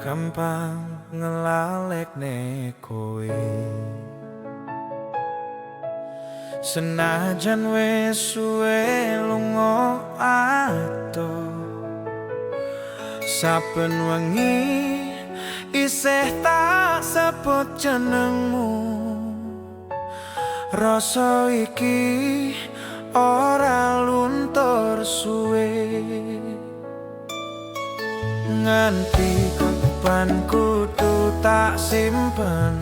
gampang ngelalekne kowe. Senajan wis suwe lunga adoh, saben wengi isih tak sebut jenengmu. Rasa iki ora luntur suwe, nganti kapan kudu tak simpen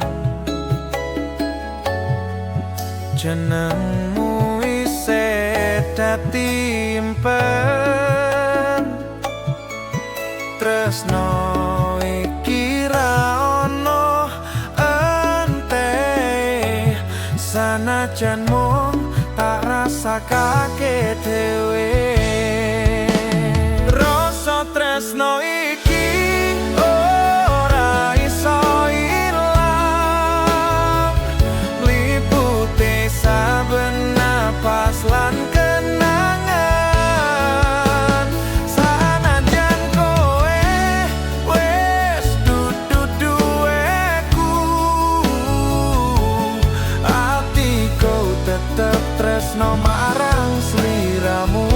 jenengmu isih dadi impen. Tresno iki ra ono ente, sanajan mung tak rasakake dhewe. Rasa tresno iki ora iso ilang, liputi saben napas lan kenangan. Sanajan kowe wis dudu duweku, atiku tetep tresno marang sliramu.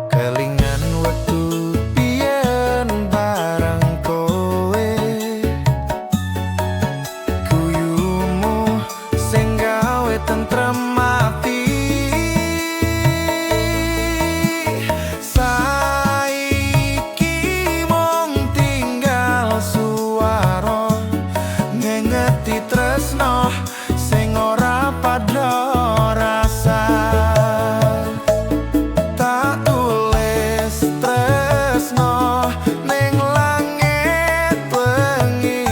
Kelingan wektu biyen bareng kowe, guyumu sing gawe tentrem ati. Saiki mung tinggal suara ngengeti tresno sing ora padha rasa. Tak tulis tresno ning langit wengi,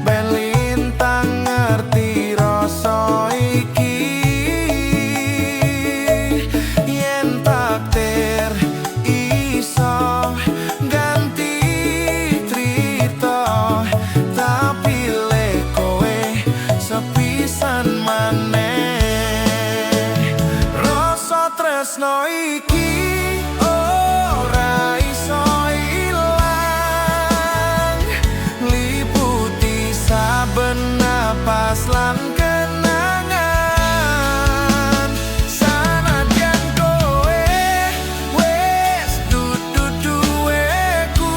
ben lintang ngerti rasa iki. Yen takdir iso ganti crita, tapi le kowe sepisan maneh. Rasa tresno iki ora iso ilang, liputi saben napas lan kenangan. Sanajan kowe wis dudu duweku,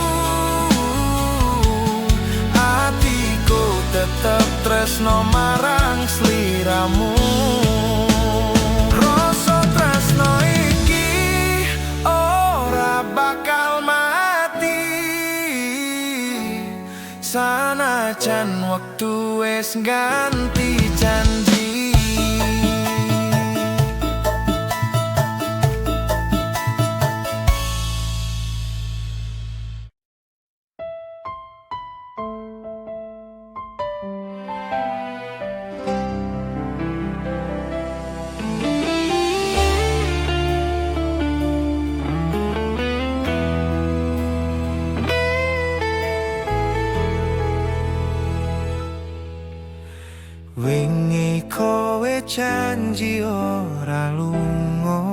atiku tetep tresno marang sliramu. Rasa tresno iki ora bakal mati, sanajan wektu wis ganti janji. Wingi kowe janji ora lunga,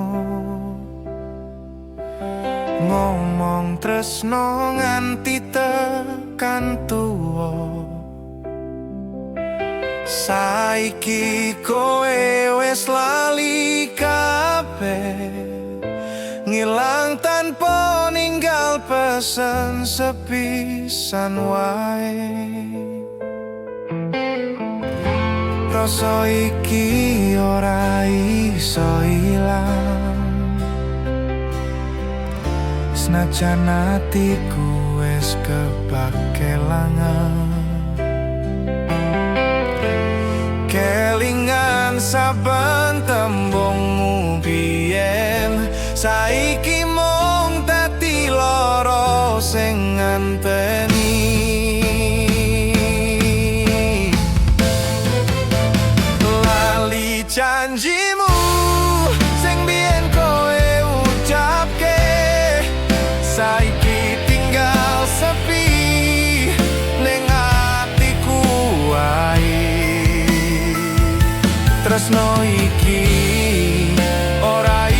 ngomong tresno nganti tekan tuwa. Saiki kowe wis lali kabeh, ngilang tanpa ninggal pesen sepisan wae. Rasa iki ora iso ilang, senajan atiku wis kepakelangan. Kelingan saben tembungmu biyen, saiki mung dadi lara sing nganteni. Janjimu sing biyen kowe ucapke, saiki tinggal sepi ning atiku wae. Tresno iki ora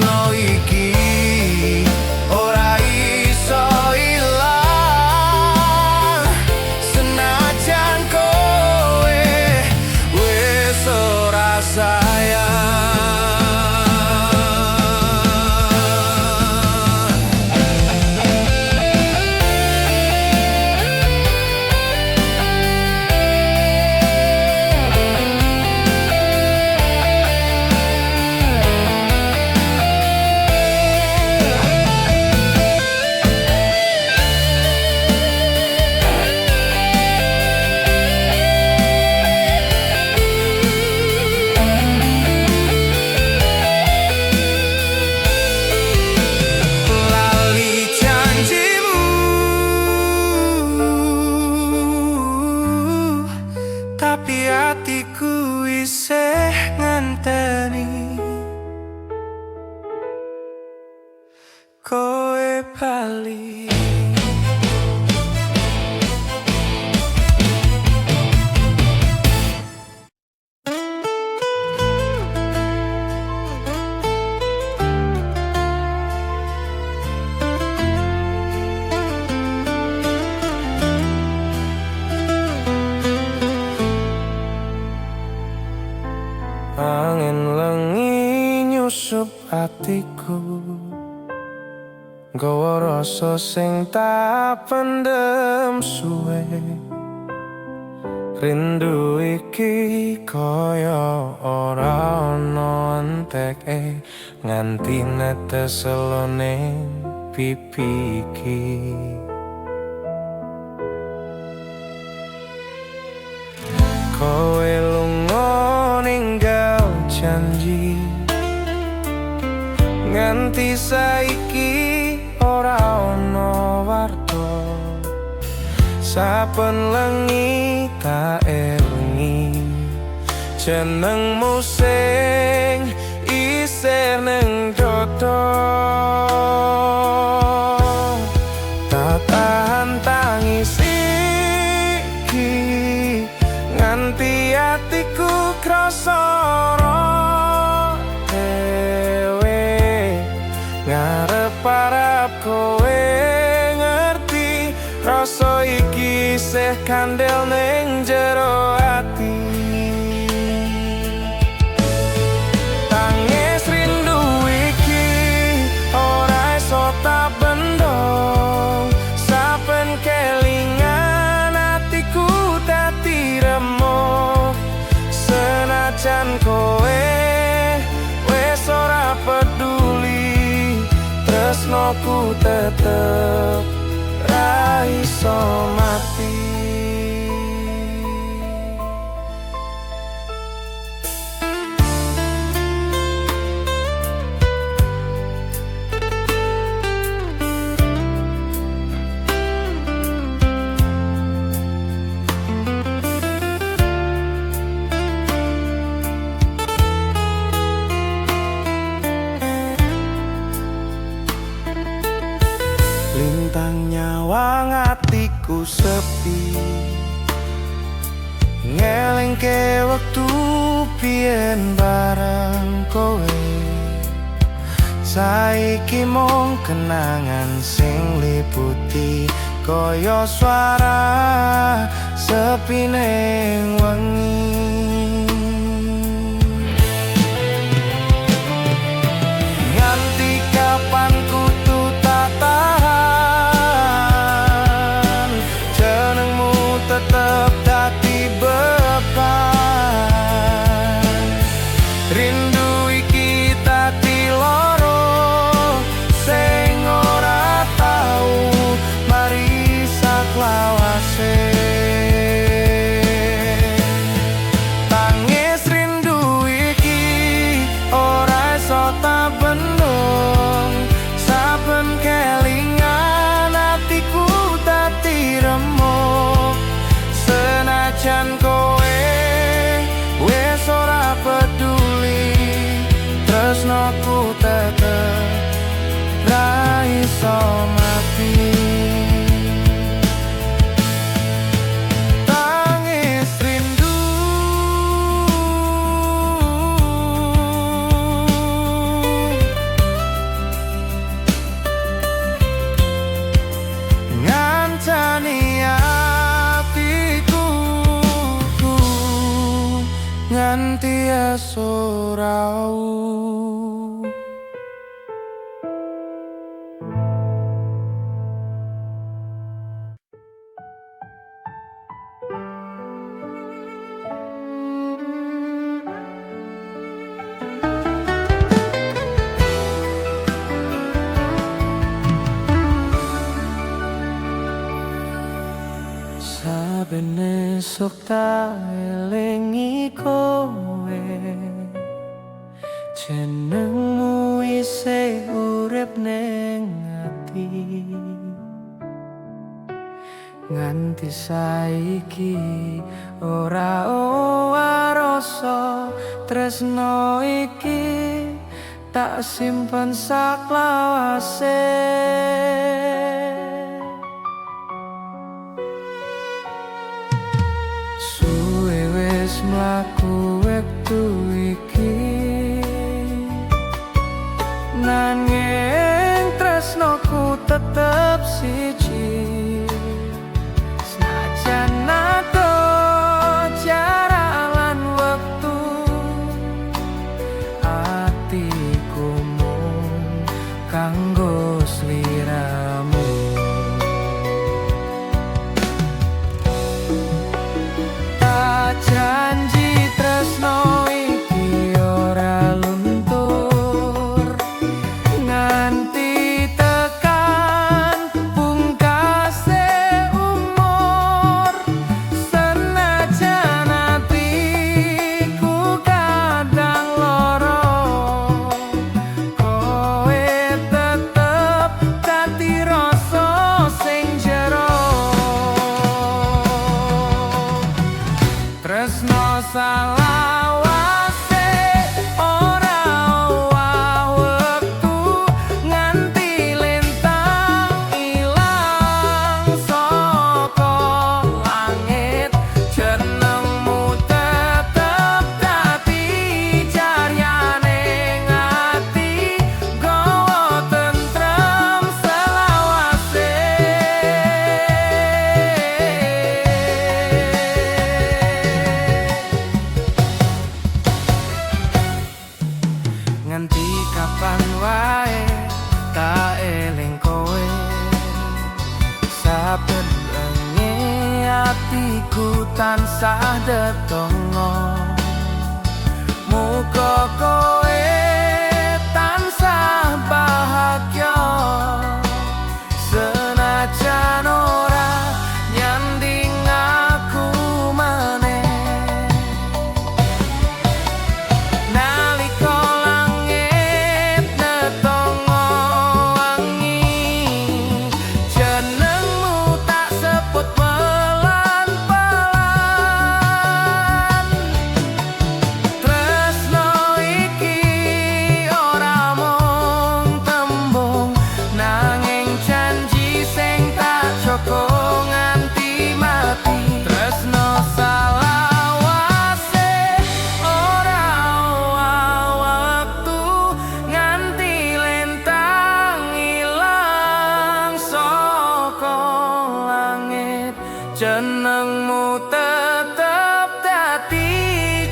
tresno iki ora iso ilang senajan kowe wis ora sayang. Tapi hatiku isih ngenteni kowe bali. Angin lengi nyusup atiku, nggawa rasa sing tak pendem suwe. Rindu iki kaya ora ana enteke, nganti netes selone pipi iki. Kowe lunga ninggal janji, nganti saiki ora ana warta. Saben lengi tak elingi jenengmu sing isih ning dodo. Tak tahan tangis iki nganti atiku krasa dhewe, ngarep-arep kowe ngerti rasa iki isih kandel ning jero ati. Tangis rindu iki ora iso tak bendong, saben kelingan atiku dadi remuk. Senajan kowe wis ora peduli, tresnoku tetep ra iso mati. Lintang nyawang atiku sepi, ngelingke wektu biyen bareng kowe. Saiki mung kenangan sing liputi kaya swara sepi ning wengi. Nganti kapan kudu tak tahan, jenengmu tetep dadi beban. Rindu iki dadi loro sing ora tau mari saklawase. Tangis rindu iki ora iso tak bendung, saben kelingan atiku dadi remuk. Senajan kowe wis ora peduli, tresnoku tetep ra iso mati. Tangis rindu esuk tak elingi kowe, jenengmu isih urip ning ati. Nganti saiki ora rasa tresno iki tak simpen saklawase. Suwe wis mlaku wektu iki, nanging tresnoku tetep siji. Senajan ado jarak lan wektu, atiku mung kanggo sliramu. Tak janji tresno iki ora luntur nganti tekan pungkase umur. Senajan atiku kadang lara, kowe tetep dadi rasa sing jero. Tresno salawase ora wektu nganti lintang ilang saka langit. Jenengmu tetep dadi caryane ati, gawa tentrem selawase. Nganti kapan wae tak eling kowe, saben wengi atiku tansah ndedonga. Muga kowe tansah bahagia, senajan ora nyanding aku maneh. Nalika langit netongo wangi, jenengmu tak sebut pelan-pelan. Tresno iki ora mung tembung, nanging janji sing tak joko nganti mati. Tresno salawase ora wektu nganti lintang ilang saka langit. Jenengmu tetep dadi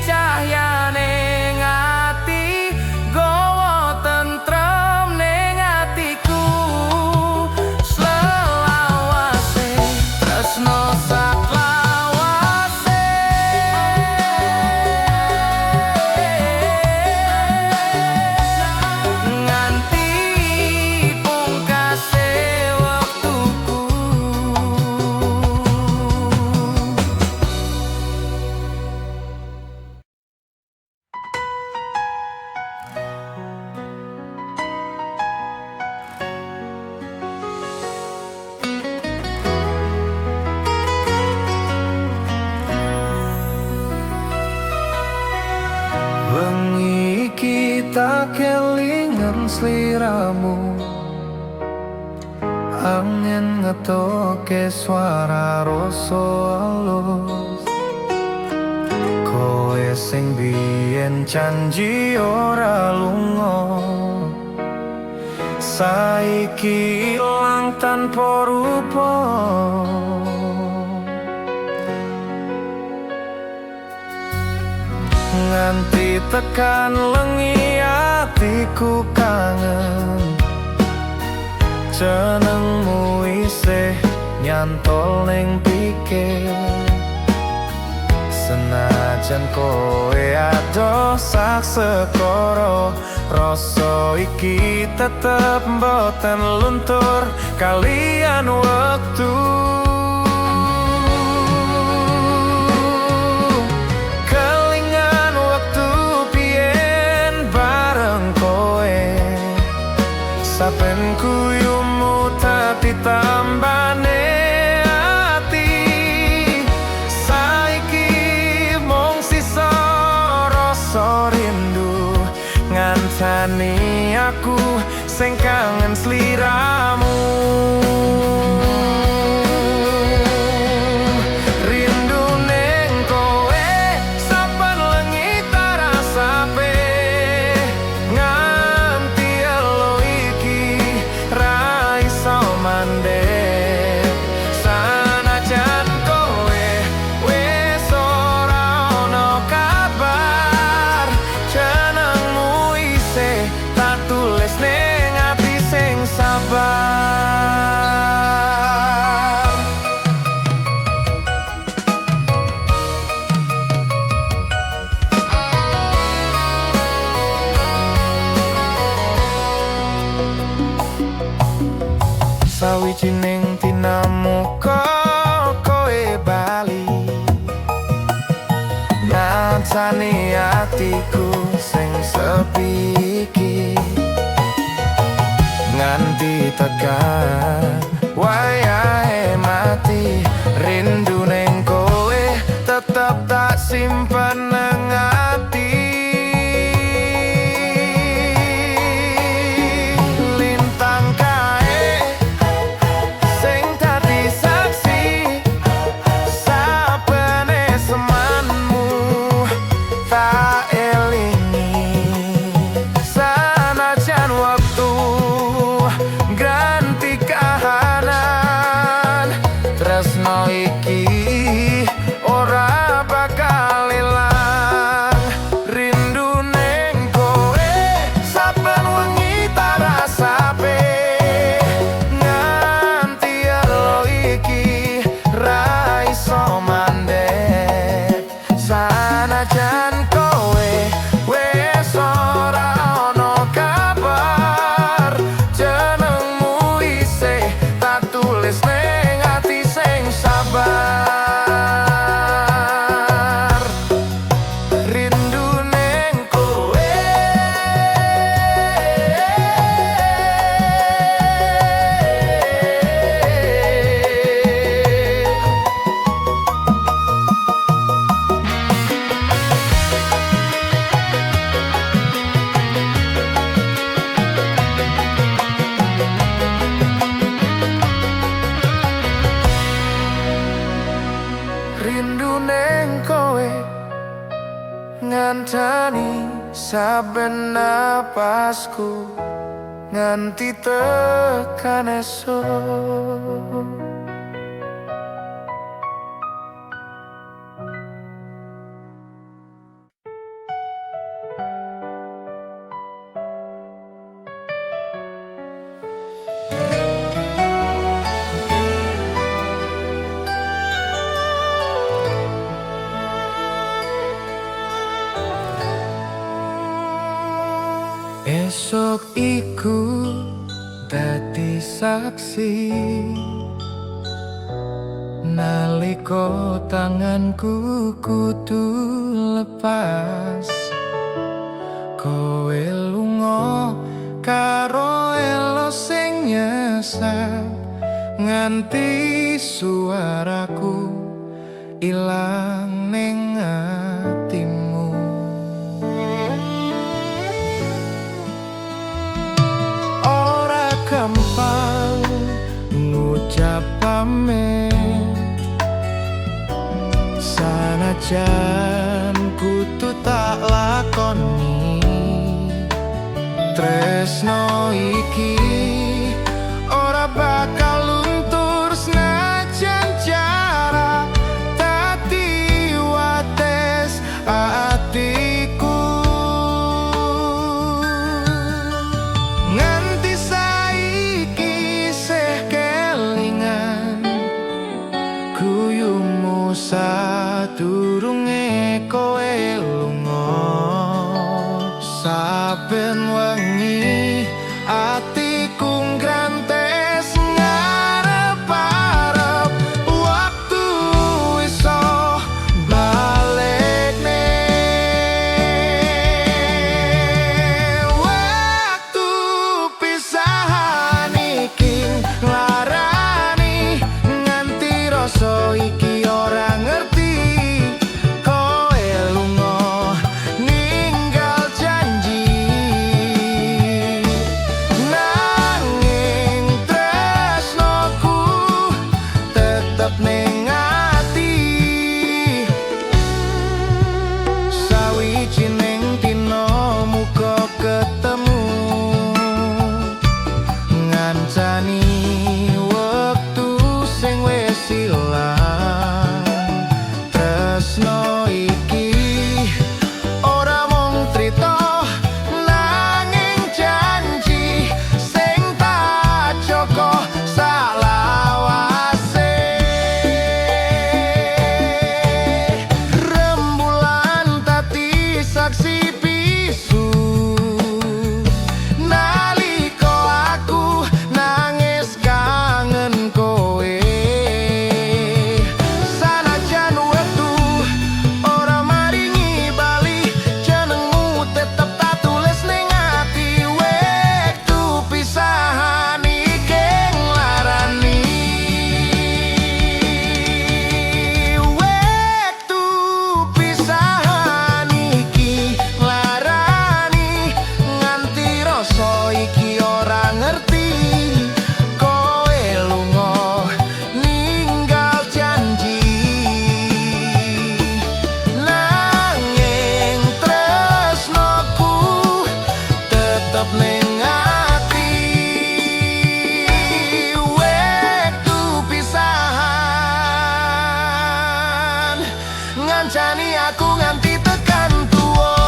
cahyane ati, gawa tentrem ning atiku selawase. Tresno saklawase nganti pungkase wektuku. Wengi iki tak kelingan sliramu, angin ngetoke suara rasa alus. Kowe sing biyen janji ora lunga, saiki ilang tanpa rupa. Nganti tekan lengi atiku kangen, jenengmu isih nyantol ning pikir. Senajan kowe adoh sak sekara, rasa iki tetep mboten luntur kalian wektu. Guyumu dadi tambane ati, saiki mung sisa rasa rindu ngancani aku sing kangen sliramu. Rindu ning kowe saben wengi tak rasape, nganti elo iki ra iso mandek. Sanajan kowe wis ora ono kabar, jenengmu isih tak tulis ning ati sing sabar. Sawijining dinamu kowe bali, ngancani atiku sing sepi iki, nganti tekan wayahe mati. Rindu ning kowe tetep tak simpen nang ati. Lintang kae sing dadi saksi sabene semanmu tak elingi. Sanajan waktu ganti kahanan, tresno iki ora bakal ilang. Rindu ning kowe saben wengi tak rasape, nganti elo iki ra iso mandek. Sanajan kowe wis ora ono kabar, jenengmu isih tak tulis ning ati sing sabar. Rindu ning kowe rindu ning kowe ngancani saben napasku nganti tekan esuk. Esok iku dadi saksi nalika tanganku kudu lepas. Kowe lunga karo elo sing nyesat, nganti suaraku ilang ning atimu. Gampang ngucap pamit, sanajan kudu tak lakoni. Tresno iki ora bakal luntur senajan jarak dadi wates atiku. Sadurunge kowe lunga, saben wengi atiku ngrantes ngarep-arep waktu iso balik nih. Waktu pisahan tetep ning ati. Wektu pisahan ngancani aku nganti tekan tuwa.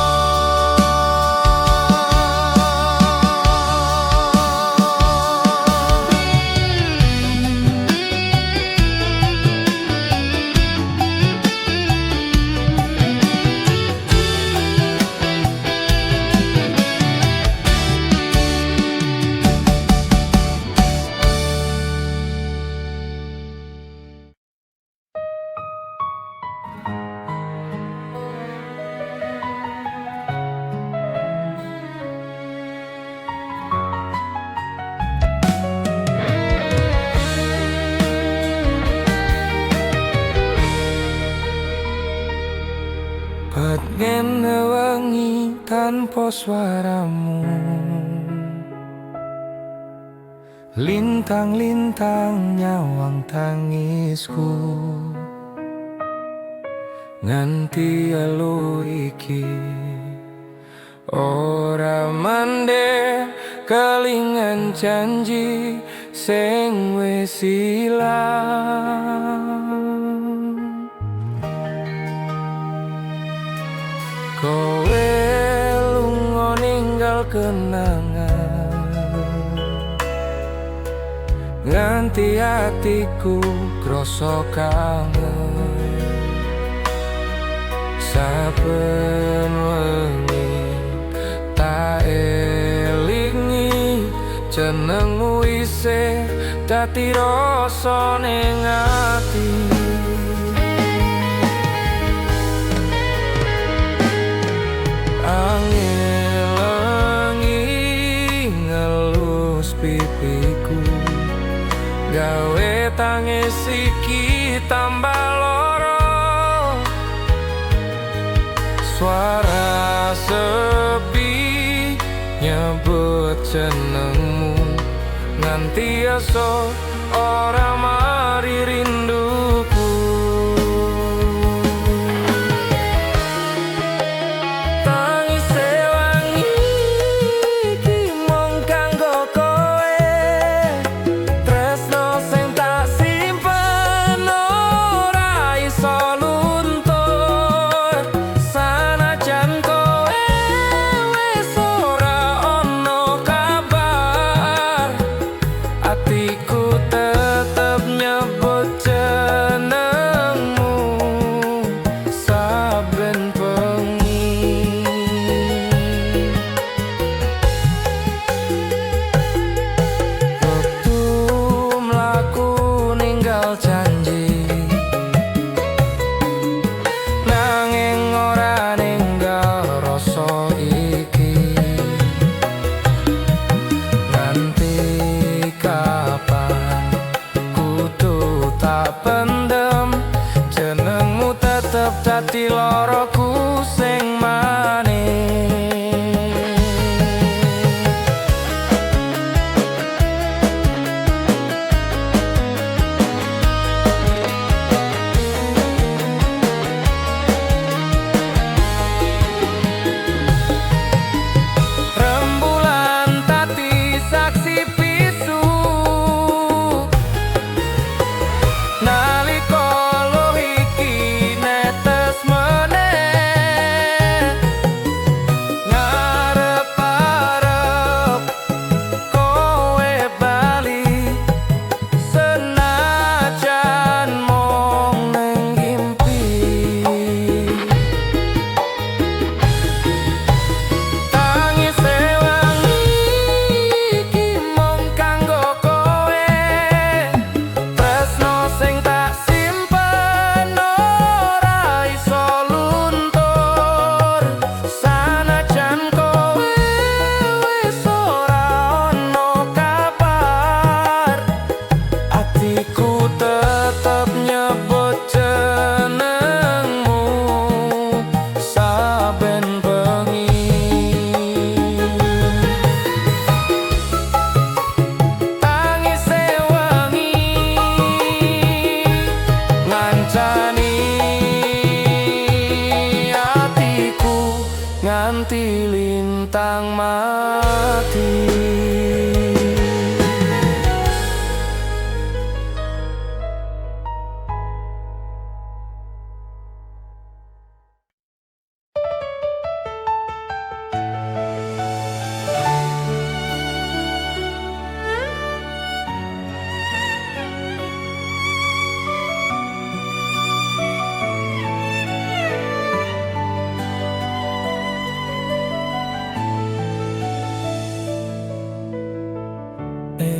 Ngene wengi tanpa suaramu, lintang-lintang nyawang tangisku, nganti elu iki ora mandek kelingan janji sing wis ilang. Kowe lunga ninggal kenangan, nganti hatiku krasa kangen. Saben wengi tak elingi jenengmu isih dadi rasa ning ati. Angelengi ngelus pipiku, gawe tangis iki tambah loro. Suara sepi nyebut jenengmu, nganti esuk ora mari rinduku. Tetep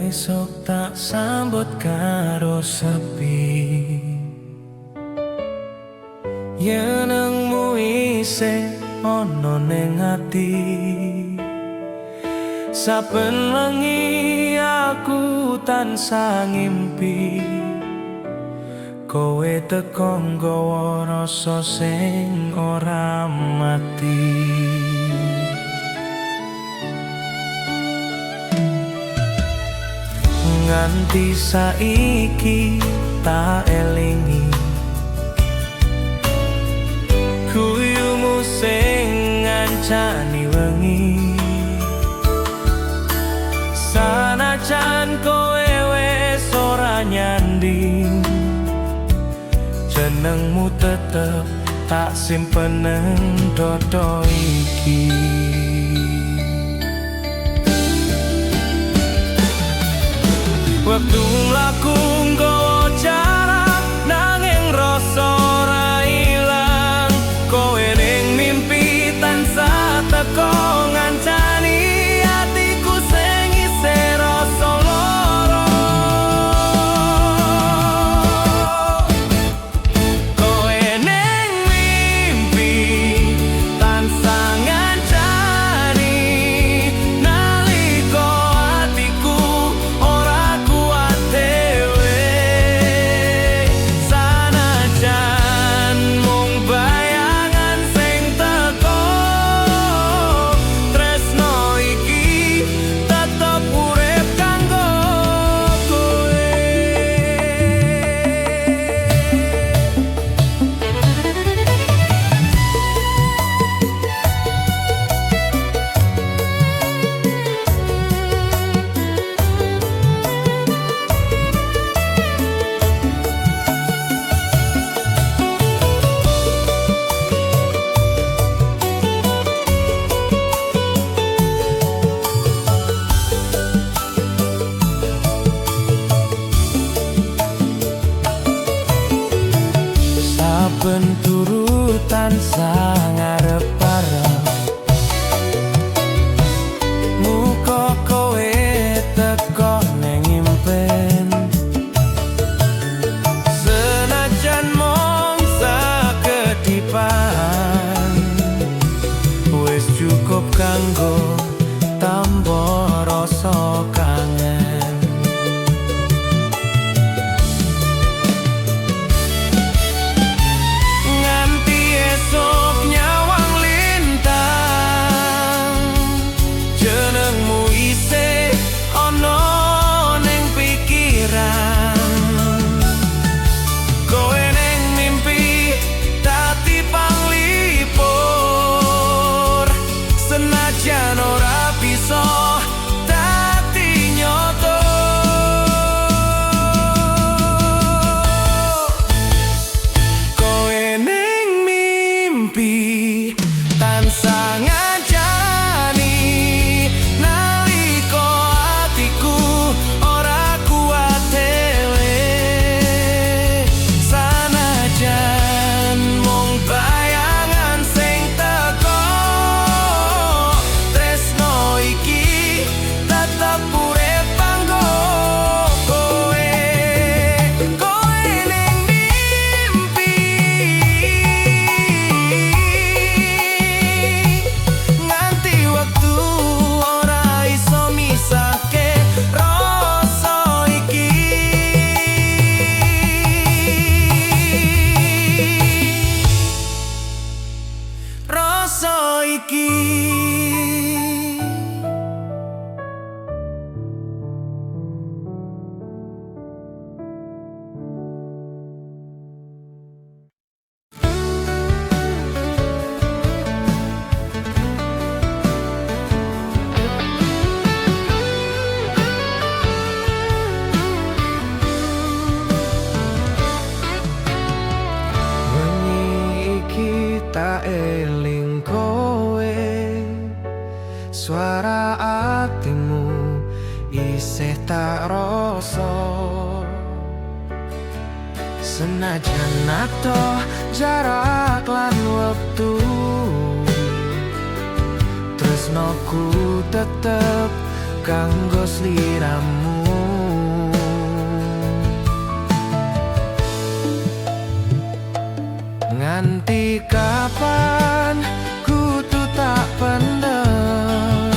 esok tak sambut karo sepi. Yenengmu isih ana ning ati, saben wengi aku tansah ngimpi kowe teko nggawa rasa sing ora mati. Nganti saiki tak elingi guyumu sing ngancani wengi, sanajan kowe wis ora nyanding, jenengmu tetep tak simpen nang dodo iki. Waktu mlaku nggawa jarak nanging rasa ora ilang, kowe ning mimpi tansah teko ngancani atiku sing isih rasa lara. Kowe ning mimpi tansah ngancani nalika atiku ora kuat dhewe, sanajan mung bayangan sing teko, tresno iki tetep urip kanggo kowe. Saben turu tansah ngarep-arep, muga kowe teko ning impen, senajan mung sakedipan, wis cukup kanggo tambah rasa kangen. Nganti esok nyawang lintang, jenengmu isih ana ning pikiran, kowe ning mimpi dadi panglipur, senajan ora bisa dadi nyoto. Kowe ning mimpi tansah ngancani nalika atiku ora kuat dhewe, sanajan mung bayangan sing teko, tresno iki tetep urip kanggo kowe. Kowe ning mimpi nganti waktu ora iso misahke rasa iki. Rasa iki. Wengi iki tak eling kowe, suara atimu isih tak rasa, senajan nato jarak lan wektu, tresnoku tetep kanggo sliramu. kapan kudu tak pendem.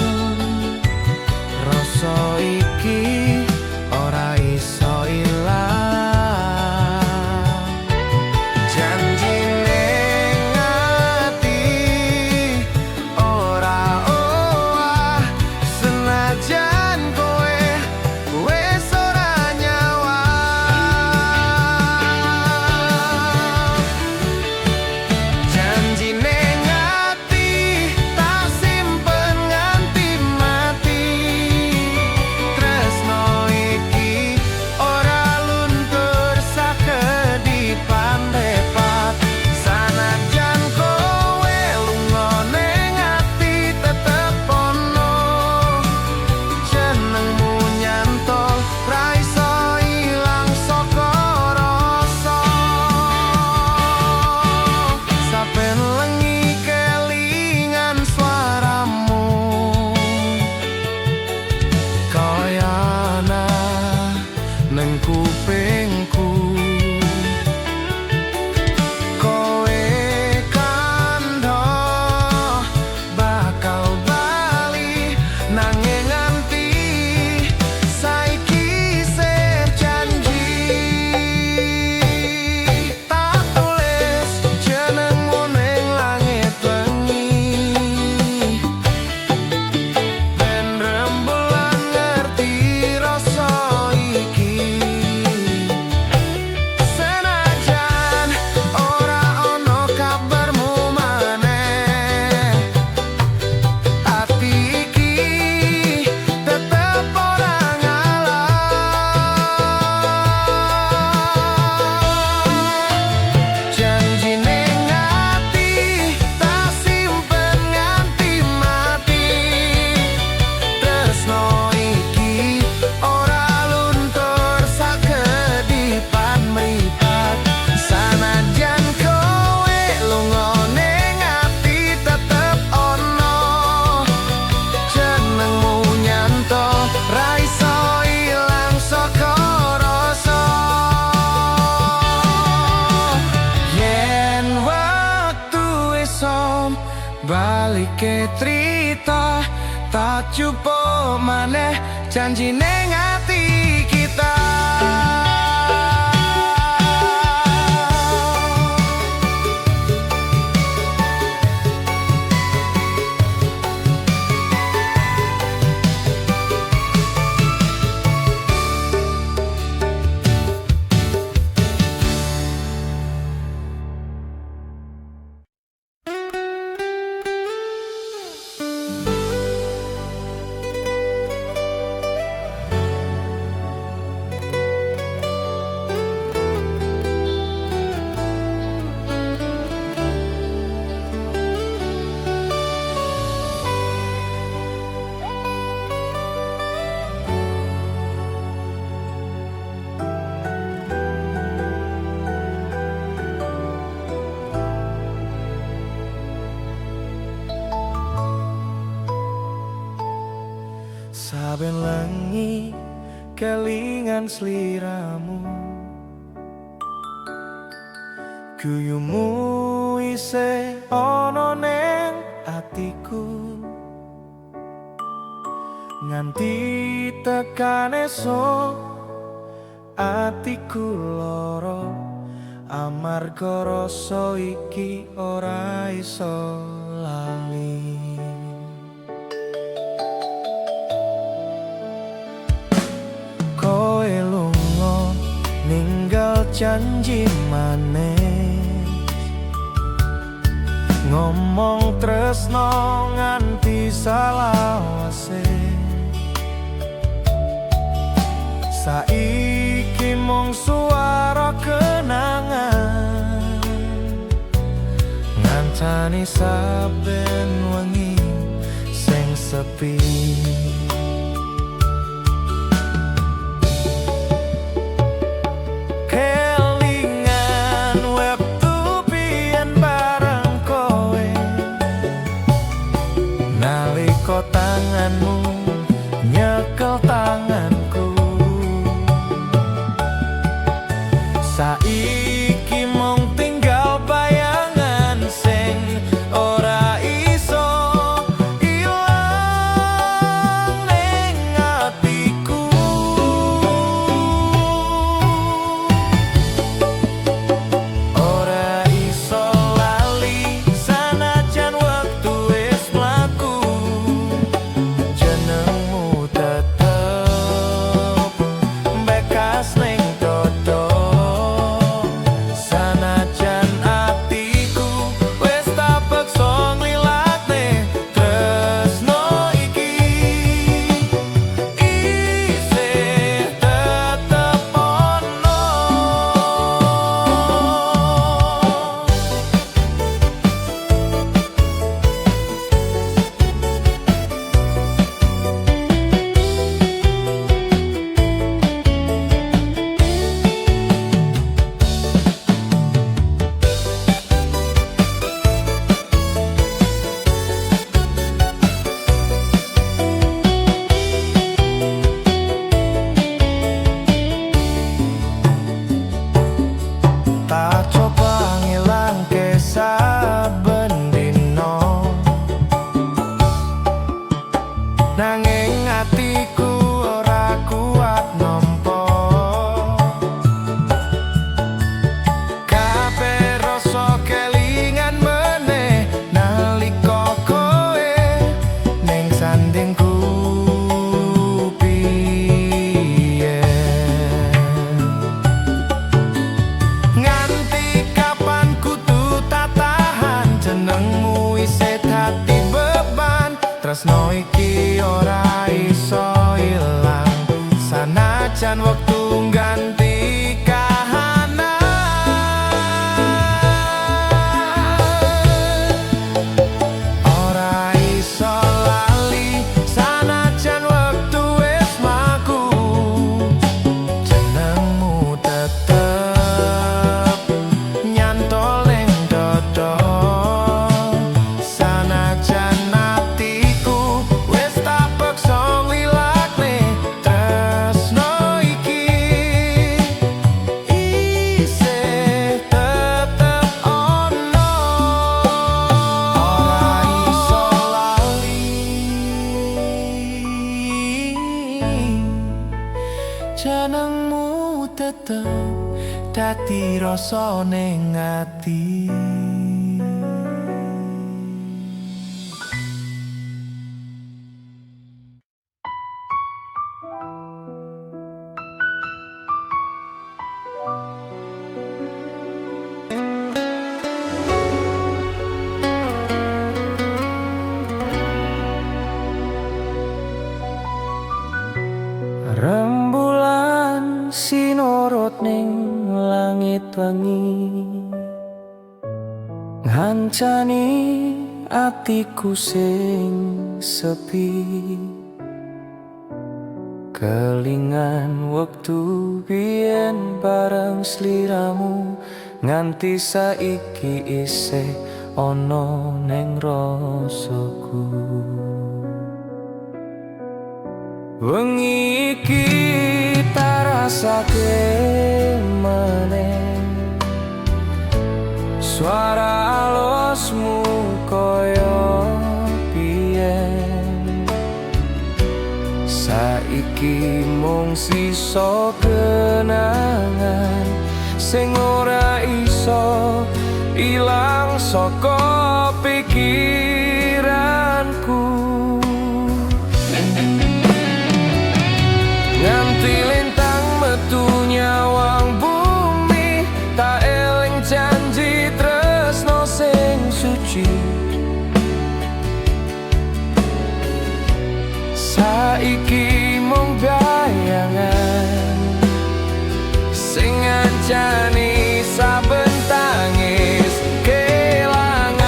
Rasa iki ora iso ilang. Janji ning ati ora owah, senajan kowe wis ora nyawa. Janji ning ati tak simpen nganti mati. Tresno iki ora luntur sakedipan depat. Sanajan kowe lunga ning ati tetep ono. Jenengmu nyantol ra iso ilang saka rasa. Saben lengi kelingan suaramu, kaya ana ning kupingku. Kowe kandha bakal bali, nanging nganti saiki isih janji. Tak tulis jenengmu ning langit bengi, ben rembulan ngerti rasa iki. Senajan ora ono kabarmu maneh, ati iki tetep ora ngalah. Janji ning ati tak simpen nganti mati. Tresno iki ora luntur sakedipan mripat. Sanajan kowe lunga ning ati tetep ono. Jenengmu nyantol ra iso ilang saka rasa. Yen waktu isom balike trita, tak cukup maneh janji ning ati kita. Saben lengi kelingan sliramu, guyumu isih ana ning atiku. Nganti tekan esuk atiku lara, amarga rasa iki ora iso lali. Kowe lunga ninggal janji maneh, ngomong tresno nganti salawase. Saiki mung suara kenangan, ngancani saben wengi sing sepi. Kelingan wektu biyen bareng kowe, nalika tanganmu nyekel tanganku. Saiki mung tinggal bayangan sing Sanajan wektu ganti kahanan, ora iso lali sanajan wektu wis mlaku, jenengmu tetep nyantol ning dodo. Sanajan atiku wis tak peksa nglilakne tresno iki, isih tetep ono, ora iso lali. Jenengmu tetep dadi rasa ning ati. Rembulan sinorot ning langit wengi, ngancani atiku sing sepi. Kelingan wektu biyen bareng sliramu, nganti saiki isih ana ning rasaku. Wengi iki tak rasake maneh suara alosmu koyo biyen. Saiki mung sisa kenangan sing ora iso ilang saka pikiranku. Nganti lintang metu nyawang bumi, tak eling janji tresno sing suci. Saiki mung bayangan sing ngancani saben tangis kelangan.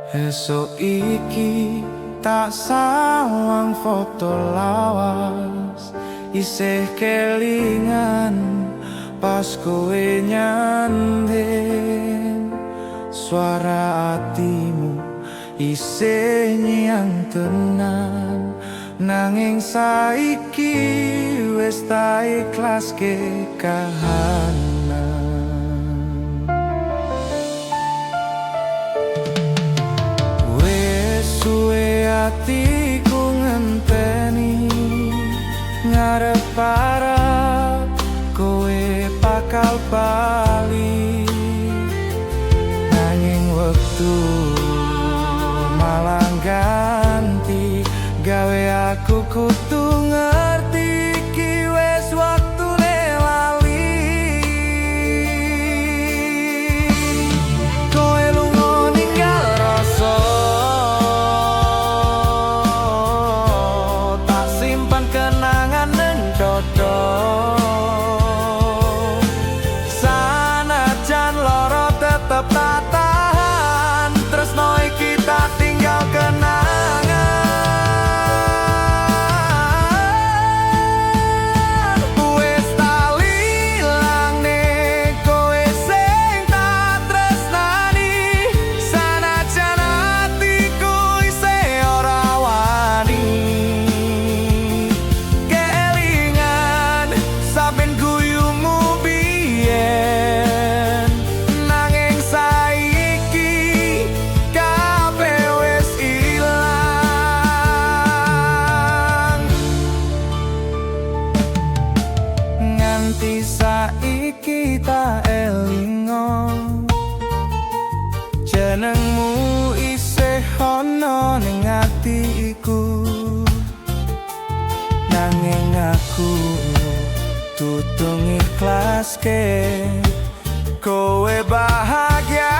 Esok iki tak sawang foto lawas, isih kelingan pas kowe nyanding. Suara hatimu isih nyang tenan, nanging saiki wis tak ikhlaske kahanan. Suwe hatiku ngenteni ngarep-arep kowe bakal bali, nanging wektu malah ganti gawe aku kudu ngerti iki wis waktune lali. Kowe lunga ninggal rasa kenangan neng dodo, sanajan loro tetep tak tahan, tresno iki tak tinggal kenangan. Wis tak lilangne kowe sing tak tresnani, sanajan atiku isih ora wani. Saben guyumu biyen, nanging saiki kabeh wis ilang. Nganti saiki tak elingo, jenengmu isih ana ning atiku, nanging aku tutung ikhlaske kowe bahagia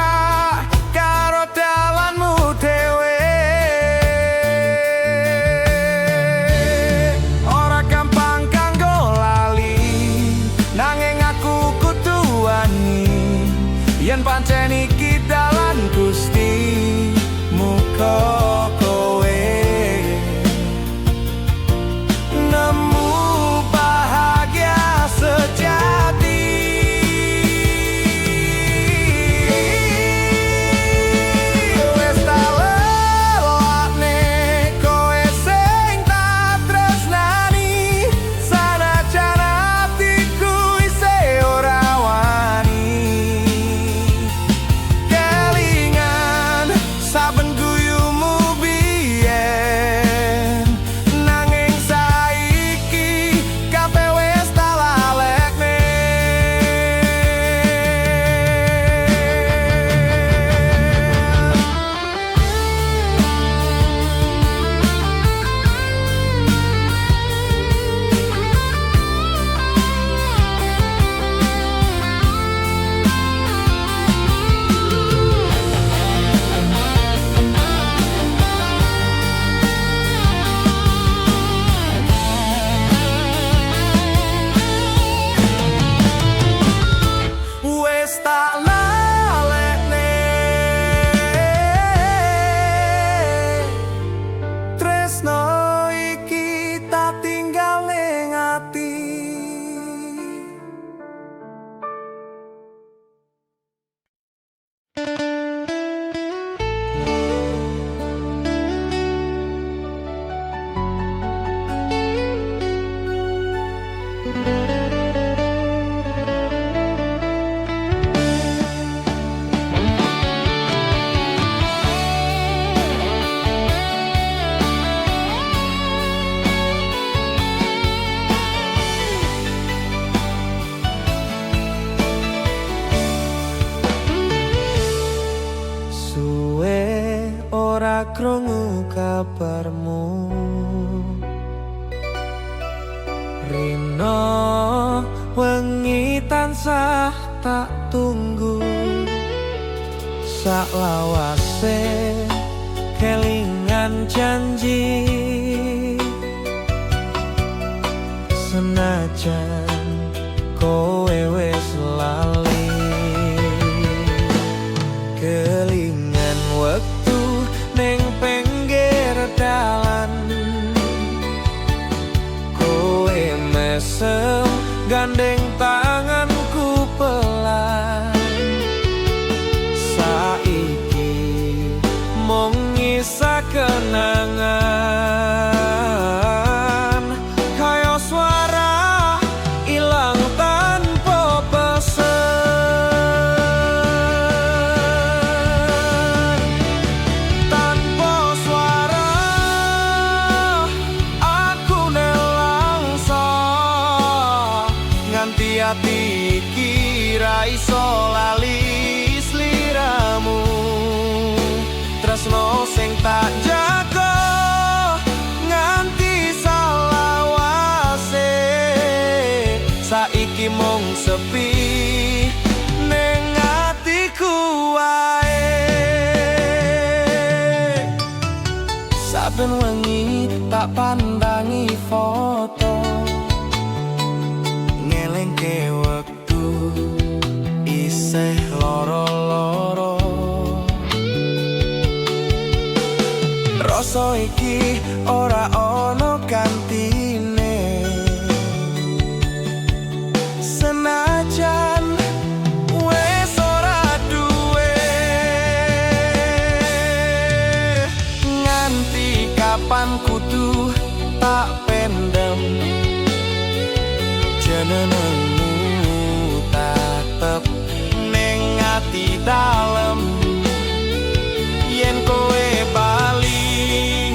karo dalanmu dhewe. Ora gampang kanggo lali, nanging aku kudu wani, yen pancen iki dalan Gusti muga kowe nemu sejati. Wis tak lelakne kowe sing tak tresnani, sanajan atiku isih ora wani. tansah tak tunggu saklawase kelingan janji senajan kowe wis lali kelingan wektu ning pinggir dalan kowe mesem gandeng tanganku pelan saiki mung ngisa kenangan kaya suara ilang tanpa pesen tanpa suara aku nelangsa nganti ati kira iso lali sliramu tresno sing tak jaga nganti salawase saiki mung sepi ning atiku wae saben wengi tak pandangi foto ngelingke wektu isih loro-loro rasa iki ora ono gantine senajan wis ora duwe nganti kapan kudu tak pendem jenengmu tetep ning ati dalem yen kowe bali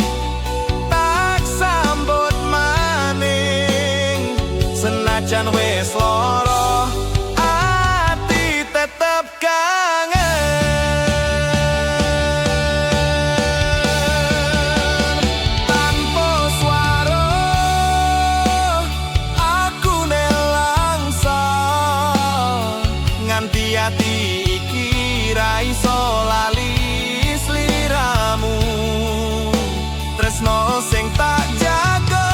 tak sambut maning senajan wis lara ati tetep kangen tanpa swara aku nelangsa nganti ati iki ra iso lali sliramu tresno sing tak jaga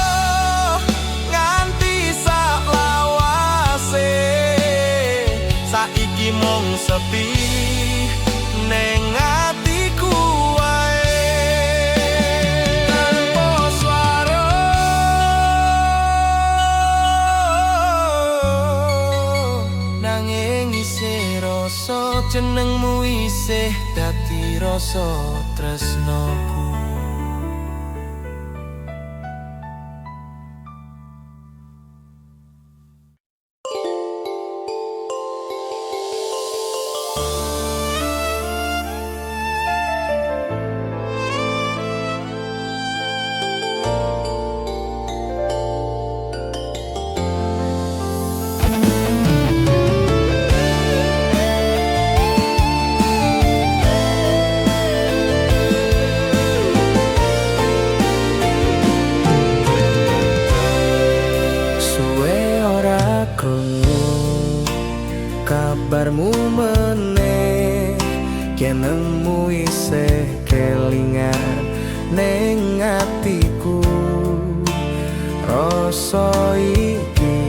nganti saklawase saiki mung sepi ning atiku wae tanpa swara nanging isih rasa jenengmu isih dadi rasa tresnoku kabarmu meneh kenengmu isih kelingan ning atiku rasa iki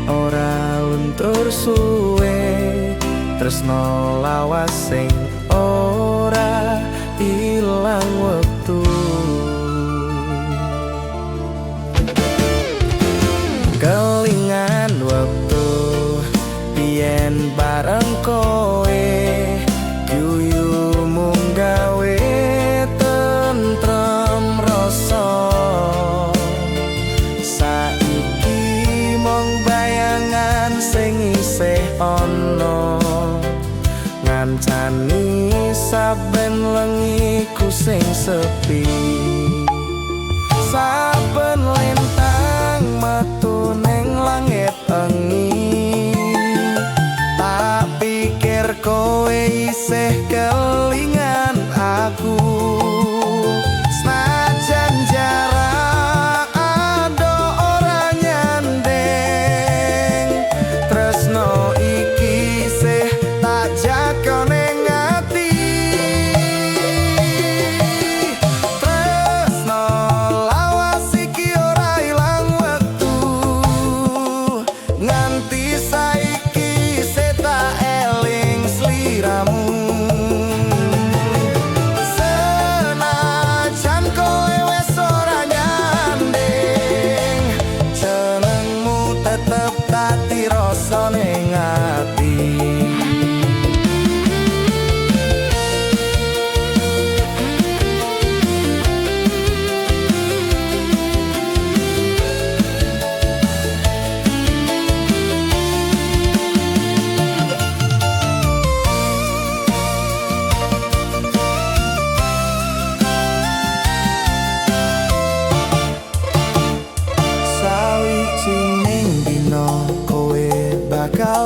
ora luntur suwe tresno lawas sing ora ilang wektu kelingan wektu yen bareng kowe guyu mung gawe tentrem rasa saiki mung bayangan sing isih ana ngancani saben lengiku sing sepi saben lintang metu ning langit engi tak pikir kowe isih kelingan aku senajan jarak ado ora nyandeng tresno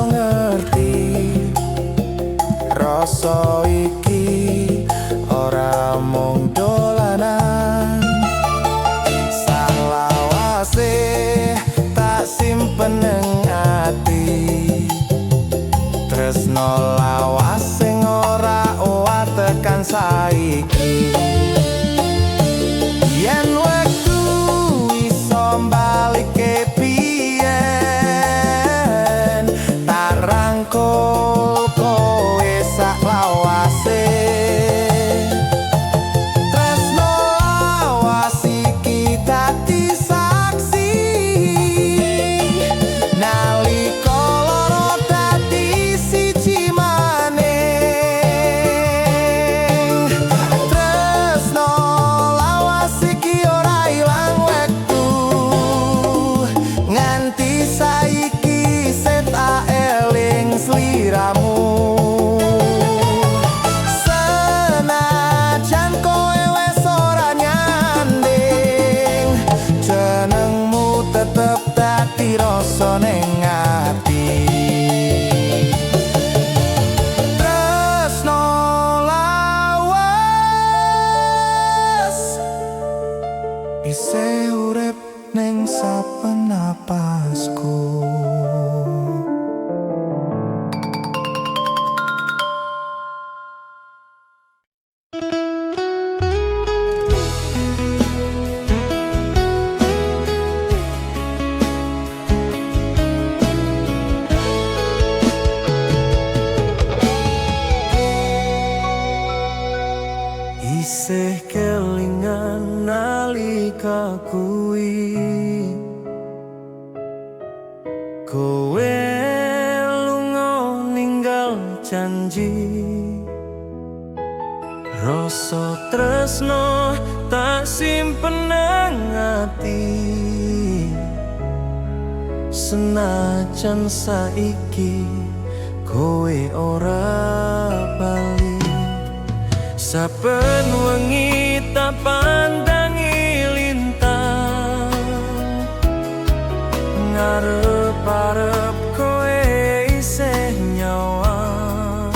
ngerti rasa iki ora mung dolanan. Salawase tak simpen ning ati, tresno lawas sing ora owah tekan saiki. Yen wektu iso mbalike biyen, tak rangkul kowe sak lawase. Tresno lawas iki dadi saksi nalika loro dadi siji maning. Tresno lawas iki ora ilang wektu, nganti saiki set eling sliramu. Senajan kowe wes ora nyanding, jenengmu tetep dadi rasa ning ati. Tresno lawas isih urip ning saben napasku. Isih kelingan nalika kuwi kowe lunga ninggal janji. Rasa tresno tak simpen nang ati, senajan saiki kowe ora bali. Saben wengi tak pandangi lintang, ngarep-arep kowe isih nyawang.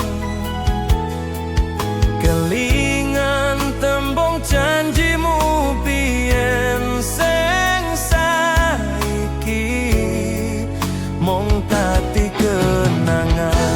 Kelingan tembung janjimu biyen sing saiki mung dadi kenangan.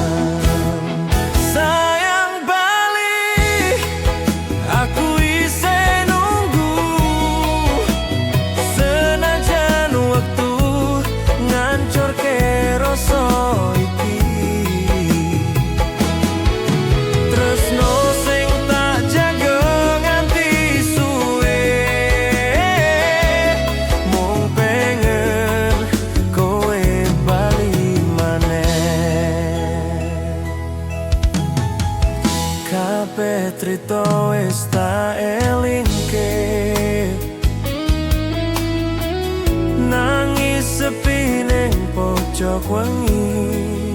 Kabeh trito wis tak elingke, nangis sepi ning pojok wengi.